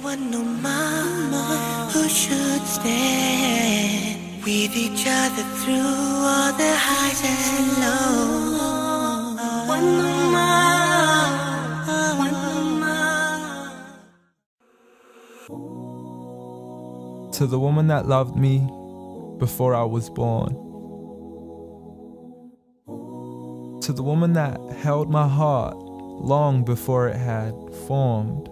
one Ummet who should stand with each other through all the highs and lows. One Ummet, one Ummet. To the woman that loved me before I was born. To the woman that held my heart long before it had formed.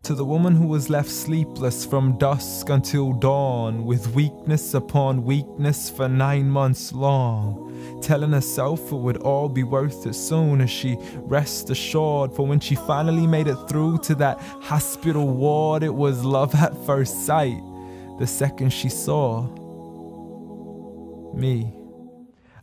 To the woman who was left sleepless from dusk until dawn, with weakness upon weakness for 9 months long, telling herself it would all be worth it soon as she rest assured. For when she finally made it through to that hospital ward, it was love at first sight the second she saw me.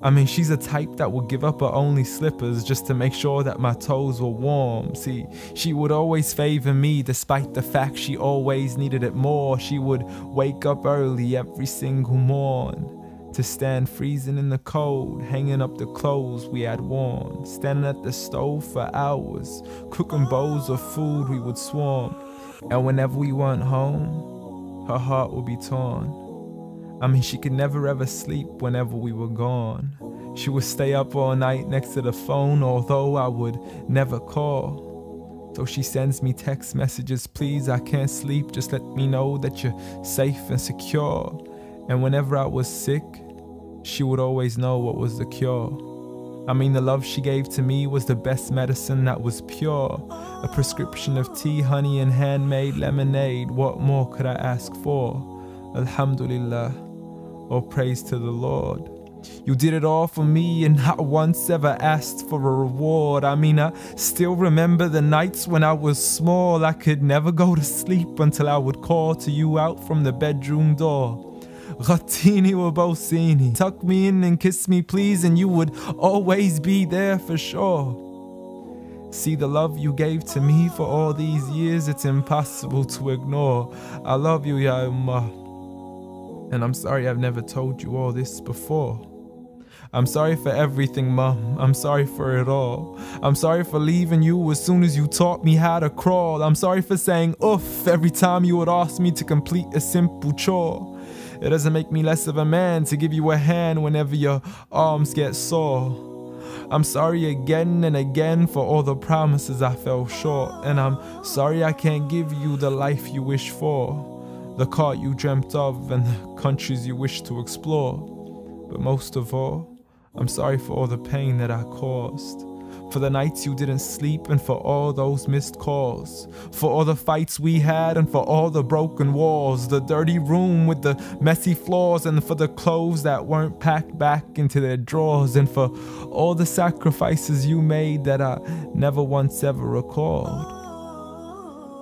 I mean, she's a type that would give up her only slippers just to make sure that my toes were warm. See, she would always favor me despite the fact she always needed it more. She would wake up early every single morn to stand freezing in the cold, hanging up the clothes we had worn, standing at the stove for hours, cooking bowls of food we would swarm. And whenever we weren't home, her heart would be torn. I mean, she could never ever sleep whenever we were gone. She would stay up all night next to the phone, although I would never call. So she sends me text messages, please, I can't sleep, just let me know that you're safe and secure. And whenever I was sick, she would always know what was the cure. I mean, the love she gave to me was the best medicine that was pure. A prescription of tea, honey, and handmade lemonade. What more could I ask for? Alhamdulillah. All praise to the Lord. You did it all for me and not once ever asked for a reward. I mean, I still remember the nights when I was small. I could never go to sleep until I would call to you out from the bedroom door. Ghattini wa bawsini, tuck me in and kiss me please, and you would always be there for sure. See, the love you gave to me for all these years, it's impossible to ignore. I love you, Ya Ummah. And I'm sorry I've never told you all this before. I'm sorry for everything, Mum. I'm sorry for it all. I'm sorry for leaving you as soon as you taught me how to crawl. I'm sorry for saying oof every time you would ask me to complete a simple chore. It doesn't make me less of a man to give you a hand whenever your arms get sore. I'm sorry again and again for all the promises I fell short. And I'm sorry I can't give you the life you wish for, the car you dreamt of and the countries you wish to explore. But most of all, I'm sorry for all the pain that I caused, for the nights you didn't sleep and for all those missed calls, for all the fights we had and for all the broken walls, the dirty room with the messy floors, and for the clothes that weren't packed back into their drawers, and for all the sacrifices you made that I never once ever recalled.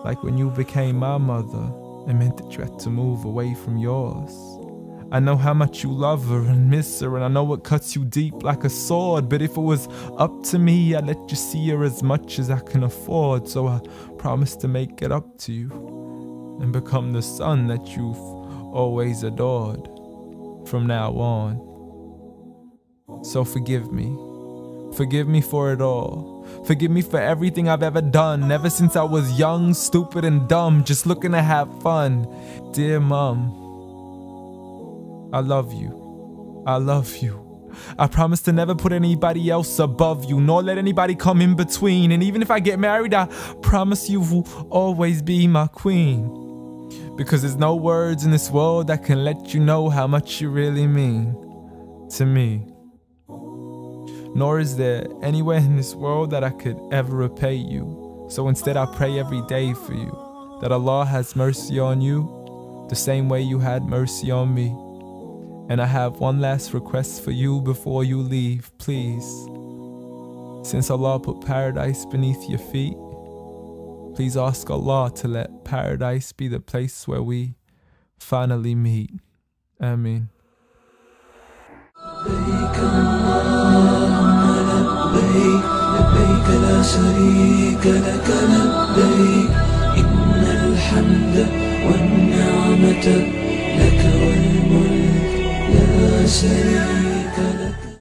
Like when you became my mother, it meant that you had to move away from yours. I know how much you love her and miss her, and I know it cuts you deep like a sword. But if it was up to me, I'd let you see her as much as I can afford. So I promise to make it up to you and become the son that you've always adored from now on. So forgive me. Forgive me for it all. Forgive me for everything I've ever done, ever since I was young, stupid and dumb, just looking to have fun. Dear Mum, I love you. I love you. I promise to never put anybody else above you, nor let anybody come in between. And even if I get married, I promise you will always be my queen. Because there's no words in this world that can let you know how much you really mean to me. Nor is there anywhere in this world that I could ever repay you. So instead I pray every day for you, that Allah has mercy on you the same way you had mercy on me. And I have one last request for you before you leave, please. Since Allah put paradise beneath your feet, please ask Allah to let paradise be the place where we finally meet. Ameen. لبيك لا شريك لك لبيك إن الحمد والنعمة لك والملك لا شريك